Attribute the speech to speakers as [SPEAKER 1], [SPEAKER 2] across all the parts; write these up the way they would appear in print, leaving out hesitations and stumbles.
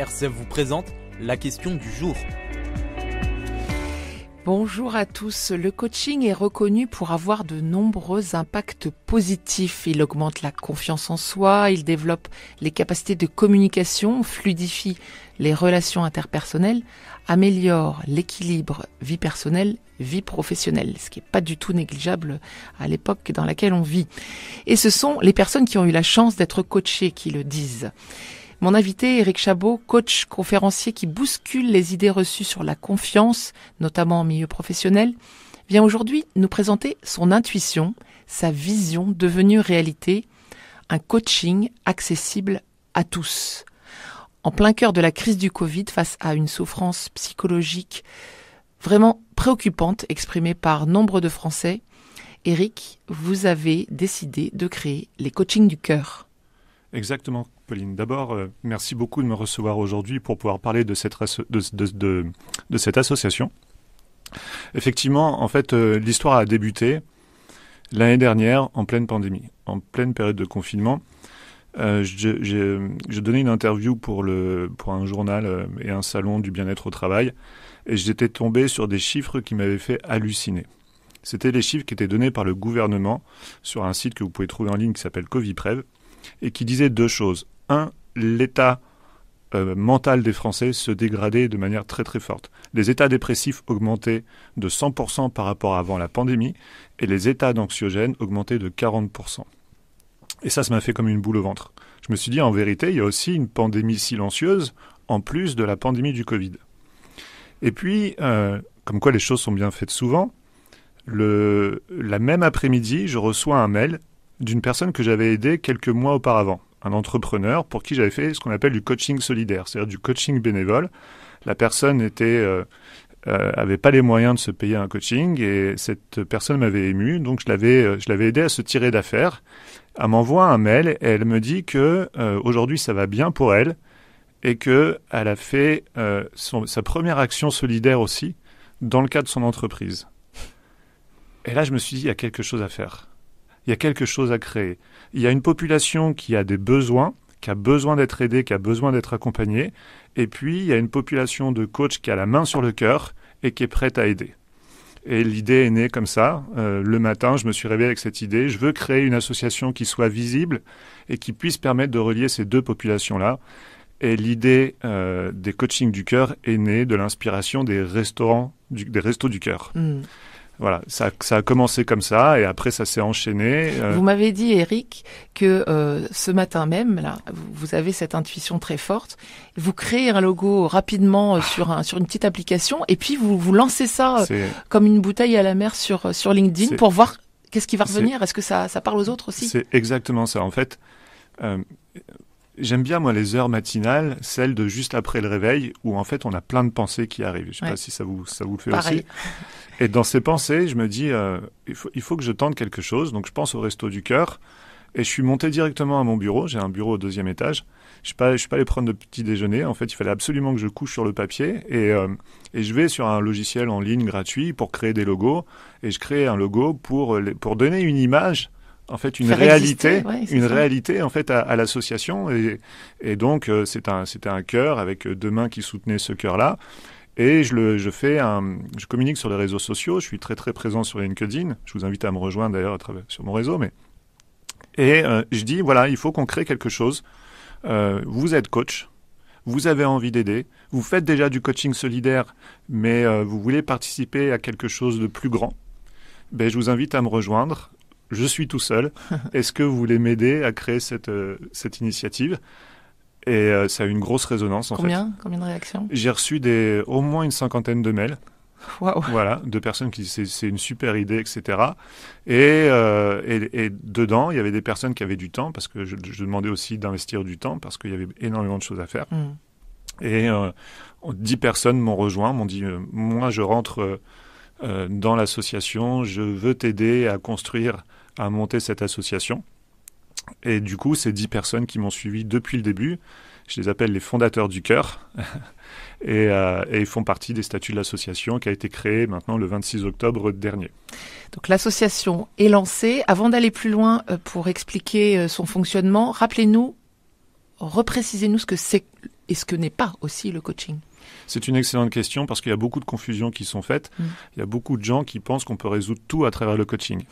[SPEAKER 1] RCF vous présente la question du jour.
[SPEAKER 2] Bonjour à tous. Le coaching est reconnu pour avoir de nombreux impacts positifs. Il augmente la confiance en soi, il développe les capacités de communication, fluidifie les relations interpersonnelles, améliore l'équilibre vie personnelle, vie professionnelle, ce qui n'est pas du tout négligeable à l'époque dans laquelle on vit. Et ce sont les personnes qui ont eu la chance d'être coachées qui le disent. Mon invité, Éric Chabot, coach conférencier qui bouscule les idées reçues sur la confiance, notamment en milieu professionnel, vient aujourd'hui nous présenter son intuition, sa vision devenue réalité, un coaching accessible à tous. En plein cœur de la crise du Covid, face à une souffrance psychologique vraiment préoccupante exprimée par nombre de Français, Éric, vous avez décidé de créer les coachings du cœur.
[SPEAKER 3] Exactement, Pauline. D'abord, merci beaucoup de me recevoir aujourd'hui pour pouvoir parler de cette association. Effectivement, en fait, l'histoire a débuté l'année dernière en pleine pandémie, en pleine période de confinement. Je donnais une interview pour un journal et un salon du bien-être au travail et j'étais tombé sur des chiffres qui m'avaient fait halluciner. C'était les chiffres qui étaient donnés par le gouvernement sur un site que vous pouvez trouver en ligne qui s'appelle Coviprev et qui disait deux choses. Un, l'état mental des Français se dégradait de manière très très forte. Les états dépressifs augmentaient de 100% par rapport à avant la pandémie et les états d'anxiogènes augmentaient de 40%. Et ça m'a fait comme une boule au ventre. Je me suis dit, en vérité, il y a aussi une pandémie silencieuse en plus de la pandémie du Covid. Et puis, comme quoi les choses sont bien faites souvent, la même après-midi, je reçois un mail d'une personne que j'avais aidée quelques mois auparavant, un entrepreneur pour qui j'avais fait ce qu'on appelle du coaching solidaire, c'est-à-dire du coaching bénévole. La personne avait pas les moyens de se payer un coaching et cette personne m'avait ému, donc je l'avais aidé à se tirer d'affaire. Elle m'envoie un mail et elle me dit que aujourd'hui ça va bien pour elle et que elle a fait sa première action solidaire aussi dans le cadre de son entreprise. Et là je me suis dit il y a quelque chose à faire. Il y a quelque chose à créer. Il y a une population qui a des besoins, qui a besoin d'être aidée, qui a besoin d'être accompagnée. Et puis, il y a une population de coachs qui a la main sur le cœur et qui est prête à aider. Et l'idée est née comme ça. Le matin, je me suis réveillé avec cette idée. Je veux créer une association qui soit visible et qui puisse permettre de relier ces deux populations-là. Et l'idée des coachings du cœur est née de l'inspiration des restos du cœur. Voilà, ça a commencé comme ça et après ça s'est enchaîné.
[SPEAKER 2] Vous m'avez dit, Éric, que ce matin même, là, vous avez cette intuition très forte. Vous créez un logo rapidement sur une petite application et puis vous lancez ça comme une bouteille à la mer sur LinkedIn pour voir qu'est-ce qui va revenir. Est-ce que ça parle aux autres aussi ?
[SPEAKER 3] C'est exactement ça. En fait, j'aime bien, moi, les heures matinales, celles de juste après le réveil, où en fait, on a plein de pensées qui arrivent. Je ne sais pas si ça vous le fait
[SPEAKER 2] Pareil.
[SPEAKER 3] aussi. Et dans ces pensées, je me dis, il faut que je tente quelque chose. Donc, je pense au Resto du Cœur. Et je suis monté directement à mon bureau. J'ai un bureau au 2e étage. Je ne suis pas allé prendre de petit déjeuner. En fait, il fallait absolument que je couche sur le papier. Et je vais sur un logiciel en ligne gratuit pour créer des logos. Et je crée un logo pour donner une image, en fait, une réalité en fait à l'association et donc c'était un cœur avec deux mains qui soutenaient ce cœur-là et je communique sur les réseaux sociaux, je suis très très présent sur LinkedIn, je vous invite à me rejoindre d'ailleurs sur mon réseau je dis voilà, il faut qu'on crée quelque chose. Vous êtes coach, vous avez envie d'aider, vous faites déjà du coaching solidaire mais vous voulez participer à quelque chose de plus grand. Je vous invite à me rejoindre. Je suis tout seul. Est-ce que vous voulez m'aider à créer cette initiative ? Et ça a eu une grosse résonance.
[SPEAKER 2] Combien de réactions ?
[SPEAKER 3] J'ai reçu au moins une 50aine de mails.
[SPEAKER 2] Wow.
[SPEAKER 3] Voilà, de personnes qui disaient c'est une super idée, etc. Et dedans, il y avait des personnes qui avaient du temps, parce que je demandais aussi d'investir du temps, parce qu'il y avait énormément de choses à faire. Et 10 personnes m'ont rejoint, m'ont dit moi je rentre dans l'association, je veux t'aider à monter cette association. Et du coup, c'est 10 personnes qui m'ont suivi depuis le début. Je les appelle les fondateurs du cœur. et ils font partie des statuts de l'association qui a été créée maintenant le 26 octobre dernier.
[SPEAKER 2] Donc l'association est lancée. Avant d'aller plus loin pour expliquer son fonctionnement, rappelez-nous, reprécisez-nous ce que c'est et ce que n'est pas aussi le coaching?
[SPEAKER 3] C'est une excellente question parce qu'il y a beaucoup de confusions qui sont faites. Il y a beaucoup de gens qui pensent qu'on peut résoudre tout à travers le coaching.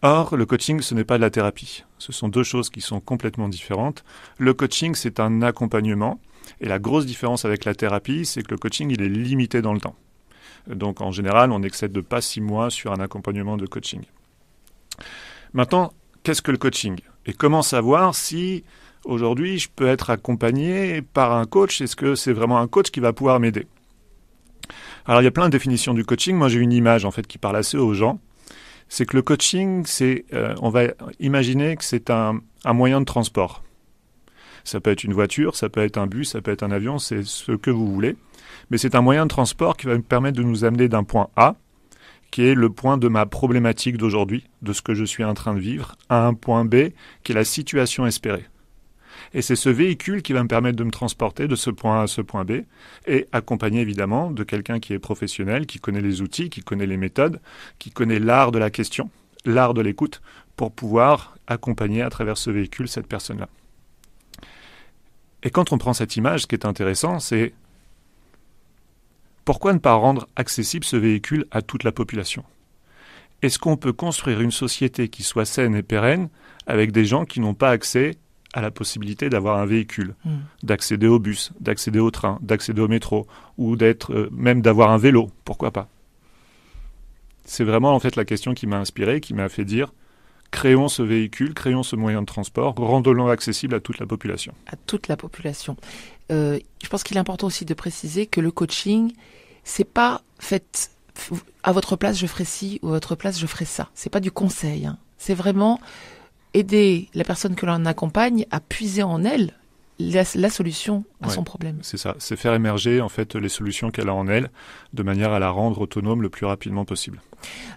[SPEAKER 3] Or, le coaching, ce n'est pas de la thérapie. Ce sont deux choses qui sont complètement différentes. Le coaching, c'est un accompagnement. Et la grosse différence avec la thérapie, c'est que le coaching, il est limité dans le temps. Donc, en général, on n'excède pas 6 mois sur un accompagnement de coaching. Maintenant, qu'est-ce que le coaching? Et comment savoir si, aujourd'hui, je peux être accompagné par un coach? Est-ce que c'est vraiment un coach qui va pouvoir m'aider? Alors, il y a plein de définitions du coaching. Moi, j'ai une image, en fait, qui parle assez aux gens. C'est que le coaching, on va imaginer que c'est un moyen de transport. Ça peut être une voiture, ça peut être un bus, ça peut être un avion, c'est ce que vous voulez. Mais c'est un moyen de transport qui va me permettre de nous amener d'un point A, qui est le point de ma problématique d'aujourd'hui, de ce que je suis en train de vivre, à un point B, qui est la situation espérée. Et c'est ce véhicule qui va me permettre de me transporter de ce point A à ce point B, et accompagné évidemment de quelqu'un qui est professionnel, qui connaît les outils, qui connaît les méthodes, qui connaît l'art de la question, l'art de l'écoute, pour pouvoir accompagner à travers ce véhicule cette personne-là. Et quand on prend cette image, ce qui est intéressant, c'est pourquoi ne pas rendre accessible ce véhicule à toute la population? Est-ce qu'on peut construire une société qui soit saine et pérenne avec des gens qui n'ont pas accès à la possibilité d'avoir un véhicule, d'accéder au bus, d'accéder au train, d'accéder au métro, ou même d'avoir un vélo, pourquoi pas? C'est vraiment en fait la question qui m'a inspiré, qui m'a fait dire créons ce véhicule, créons ce moyen de transport, rendons-le accessible à toute la population.
[SPEAKER 2] À toute la population. Je pense qu'il est important aussi de préciser que le coaching, c'est pas fait à votre place je ferai ci ou à votre place je ferai ça. C'est pas du conseil. C'est vraiment aider la personne que l'on accompagne à puiser en elle la solution à son problème.
[SPEAKER 3] C'est ça, c'est faire émerger en fait les solutions qu'elle a en elle de manière à la rendre autonome le plus rapidement possible.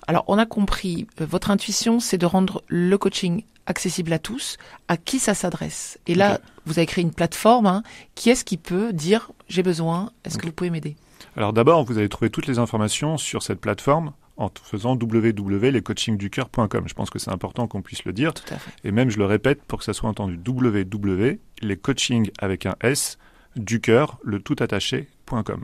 [SPEAKER 2] Alors on a compris, votre intuition c'est de rendre le coaching accessible à tous. À qui ça s'adresse? Et là, vous avez créé une plateforme. Qui est-ce qui peut dire j'ai besoin, est-ce que vous pouvez m'aider?
[SPEAKER 3] Alors d'abord, vous allez trouver toutes les informations sur cette plateforme en faisant www.lescoachingducoeur.com. Je pense que c'est important qu'on puisse le dire.
[SPEAKER 2] Tout à fait.
[SPEAKER 3] Et même, je le répète pour que ça soit entendu, www.lescoaching avec un S, du cœur, le tout attaché.com.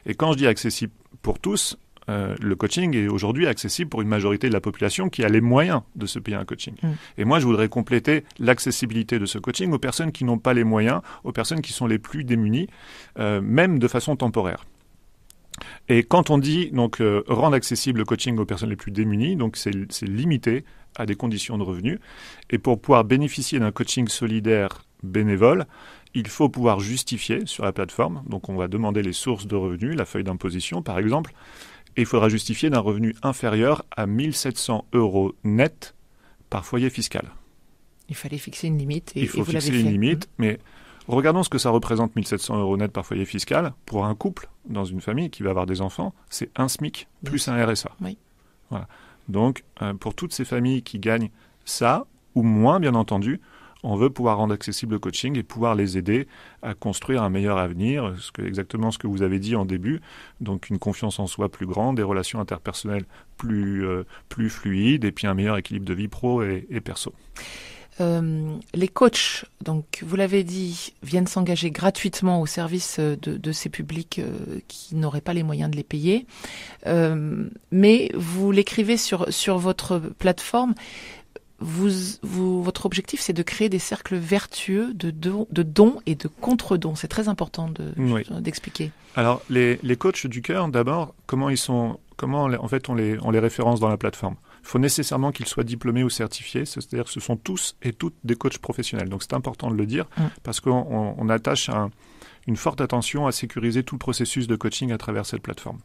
[SPEAKER 3] Et quand je dis accessible pour tous, le coaching est aujourd'hui accessible pour une majorité de la population qui a les moyens de se payer un coaching. Et moi, je voudrais compléter l'accessibilité de ce coaching aux personnes qui n'ont pas les moyens, aux personnes qui sont les plus démunies, même de façon temporaire. Et quand on dit donc rendre accessible le coaching aux personnes les plus démunies, donc c'est limité à des conditions de revenus. Et pour pouvoir bénéficier d'un coaching solidaire bénévole, il faut pouvoir justifier sur la plateforme. Donc on va demander les sources de revenus, la feuille d'imposition par exemple, et il faudra justifier d'un revenu inférieur à 1 700 € net par foyer fiscal.
[SPEAKER 2] Il fallait fixer une limite.
[SPEAKER 3] Il faut fixer une limite, mais regardons ce que ça représente 1 700 € net par foyer fiscal. Pour un couple, dans une famille qui va avoir des enfants, c'est un SMIC plus un RSA.
[SPEAKER 2] Oui.
[SPEAKER 3] Voilà. Donc, pour toutes ces familles qui gagnent ça, ou moins bien entendu, on veut pouvoir rendre accessible le coaching et pouvoir les aider à construire un meilleur avenir, exactement ce que vous avez dit en début, donc une confiance en soi plus grande, des relations interpersonnelles plus fluides et puis un meilleur équilibre de vie pro et perso.
[SPEAKER 2] Les coachs, donc vous l'avez dit, viennent s'engager gratuitement au service de ces publics qui n'auraient pas les moyens de les payer. Mais vous l'écrivez sur votre plateforme. Votre objectif, c'est de créer des cercles vertueux de dons et de contre-dons. C'est très important d'expliquer.
[SPEAKER 3] Alors, les coachs du cœur, d'abord, comment en fait on les référence dans la plateforme? Il faut nécessairement qu'ils soient diplômés ou certifiés, c'est-à-dire que ce sont tous et toutes des coachs professionnels. Donc c'est important de le dire parce qu'on attache une forte attention à sécuriser tout le processus de coaching à travers cette plateforme.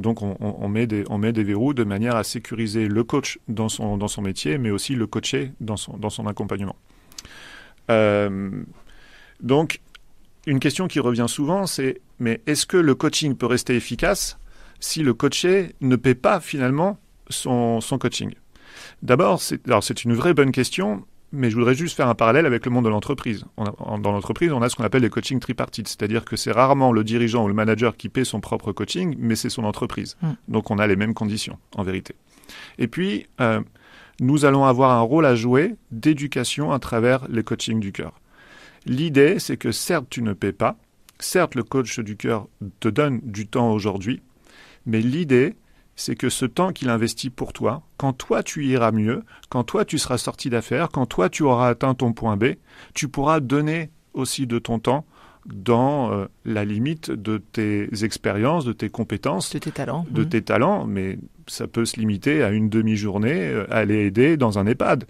[SPEAKER 3] Donc on met des verrous de manière à sécuriser le coach dans son métier, mais aussi le coaché dans son accompagnement. Donc une question qui revient souvent, c'est mais est-ce que le coaching peut rester efficace si le coaché ne paie pas finalement son coaching? D'abord, c'est une vraie bonne question, mais je voudrais juste faire un parallèle avec le monde de l'entreprise. Dans l'entreprise, on a ce qu'on appelle les coachings tripartites, c'est-à-dire que c'est rarement le dirigeant ou le manager qui paie son propre coaching, mais c'est son entreprise. Donc on a les mêmes conditions, en vérité. Et puis, nous allons avoir un rôle à jouer d'éducation à travers les coachings du cœur. L'idée, c'est que certes, tu ne paies pas, certes, le coach du cœur te donne du temps aujourd'hui, mais l'idée, c'est que ce temps qu'il investit pour toi, quand toi tu iras mieux, quand toi tu seras sorti d'affaires, quand toi tu auras atteint ton point B, tu pourras donner aussi de ton temps dans la limite de tes expériences, de tes compétences,
[SPEAKER 2] de tes talents.
[SPEAKER 3] De tes talents, mais ça peut se limiter à une demi-journée, à aller aider dans un EHPAD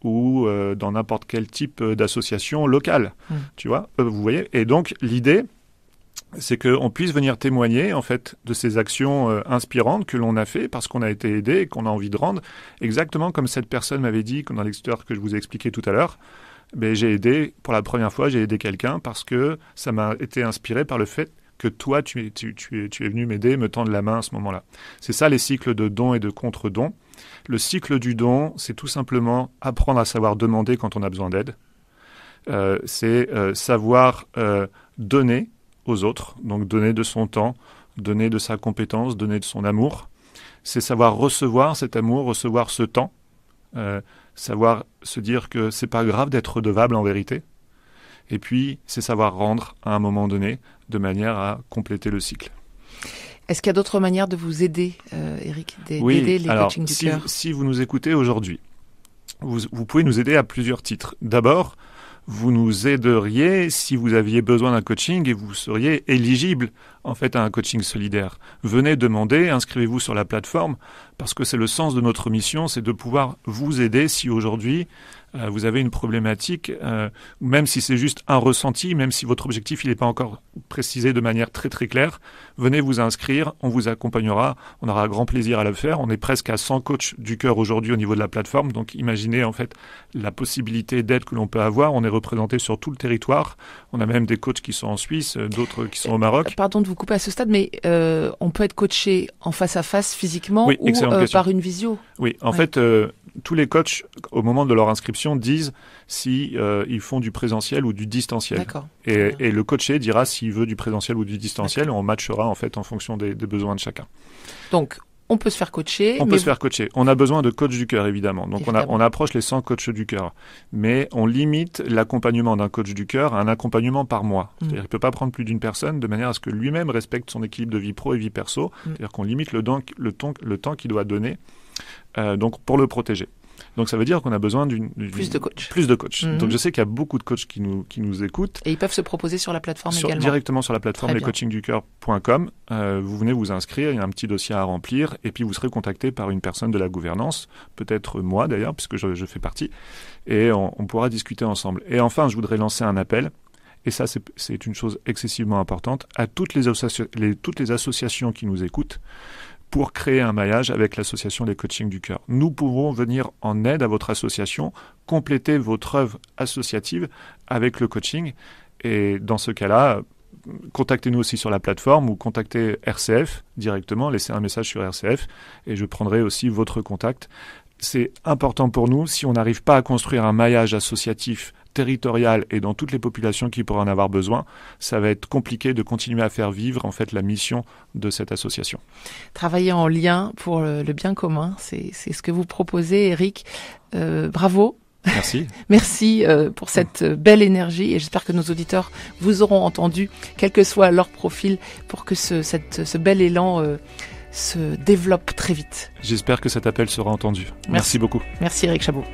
[SPEAKER 3] ou dans n'importe quel type d'association locale, tu vois, vous voyez. Et donc l'idée, c'est qu'on puisse venir témoigner en fait de ces actions inspirantes que l'on a fait parce qu'on a été aidé et qu'on a envie de rendre, exactement comme cette personne m'avait dit dans l'histoire que je vous ai expliqué tout à l'heure. Ben, j'ai aidé, pour la première fois, j'ai aidé quelqu'un parce que ça m'a été inspiré par le fait que toi, tu es venu m'aider, me tendre la main à ce moment-là. C'est ça les cycles de don et de contre-don. Le cycle du don, c'est tout simplement apprendre à savoir demander quand on a besoin d'aide. C'est savoir donner aux autres, donc donner de son temps, donner de sa compétence, donner de son amour. C'est savoir recevoir cet amour, recevoir ce temps, savoir se dire que c'est pas grave d'être redevable en vérité. Et puis, c'est savoir rendre à un moment donné, de manière à compléter le cycle.
[SPEAKER 2] Est-ce qu'il y a d'autres manières de vous aider, Eric, d'aider les coachings du cœur ?
[SPEAKER 3] Si vous nous écoutez aujourd'hui, vous pouvez nous aider à plusieurs titres. D'abord, vous nous aideriez si vous aviez besoin d'un coaching et vous seriez éligible en fait à un coaching solidaire. Venez demander, inscrivez-vous sur la plateforme parce que c'est le sens de notre mission, c'est de pouvoir vous aider si aujourd'hui vous avez une problématique, même si c'est juste un ressenti, même si votre objectif il n'est pas encore précisé de manière très très claire, venez vous inscrire, on vous accompagnera, on aura grand plaisir à le faire. On est presque à 100 coachs du cœur aujourd'hui au niveau de la plateforme, donc imaginez en fait la possibilité d'aide que l'on peut avoir. On est représenté sur tout le territoire, on a même des coachs qui sont en Suisse, d'autres qui sont au Maroc.
[SPEAKER 2] Pardon de vous couper à ce stade, mais on peut être coaché en face à face physiquement
[SPEAKER 3] ou
[SPEAKER 2] par une visio.
[SPEAKER 3] Oui, en fait, tous les coachs, au moment de leur inscription, disent si ils font du présentiel ou du distanciel.
[SPEAKER 2] D'accord.
[SPEAKER 3] Et le coaché dira s'il veut du présentiel ou du distanciel. D'accord. On matchera en fait en fonction des besoins de chacun.
[SPEAKER 2] Donc, on peut se faire coacher.
[SPEAKER 3] On peut se faire coacher. On a besoin de coach du cœur, évidemment. Donc, on approche les 100 coachs du cœur. Mais on limite l'accompagnement d'un coach du cœur à un accompagnement par mois. C'est-à-dire qu'il ne peut pas prendre plus d'une personne de manière à ce que lui-même respecte son équilibre de vie pro et vie perso. C'est-à-dire qu'on limite le temps qu'il doit donner donc pour le protéger. Donc ça veut dire qu'on a besoin
[SPEAKER 2] plus de coachs.
[SPEAKER 3] Plus de coachs. Donc je sais qu'il y a beaucoup de coachs qui nous écoutent.
[SPEAKER 2] Et ils peuvent se proposer sur la plateforme également.
[SPEAKER 3] Directement sur la plateforme lescoachingducoeur.com. Vous venez vous inscrire, il y a un petit dossier à remplir et puis vous serez contacté par une personne de la gouvernance, peut-être moi d'ailleurs, puisque je fais partie, et on pourra discuter ensemble. Et enfin, je voudrais lancer un appel. Et ça, c'est une chose excessivement importante, à toutes les associations qui nous écoutent, pour créer un maillage avec l'association des coachings du cœur. Nous pouvons venir en aide à votre association, compléter votre œuvre associative avec le coaching. Et dans ce cas-là, contactez-nous aussi sur la plateforme ou contactez RCF directement, laissez un message sur RCF et je prendrai aussi votre contact. C'est important pour nous, si on n'arrive pas à construire un maillage associatif territorial et dans toutes les populations qui pourraient en avoir besoin, ça va être compliqué de continuer à faire vivre en fait la mission de cette association.
[SPEAKER 2] Travailler en lien pour le bien commun, c'est ce que vous proposez, Eric. Bravo.
[SPEAKER 3] Merci.
[SPEAKER 2] Merci pour cette belle énergie et j'espère que nos auditeurs vous auront entendu, quel que soit leur profil, pour que ce bel élan se développe très vite.
[SPEAKER 3] J'espère que cet appel sera entendu. Merci beaucoup.
[SPEAKER 2] Merci Eric Chabot.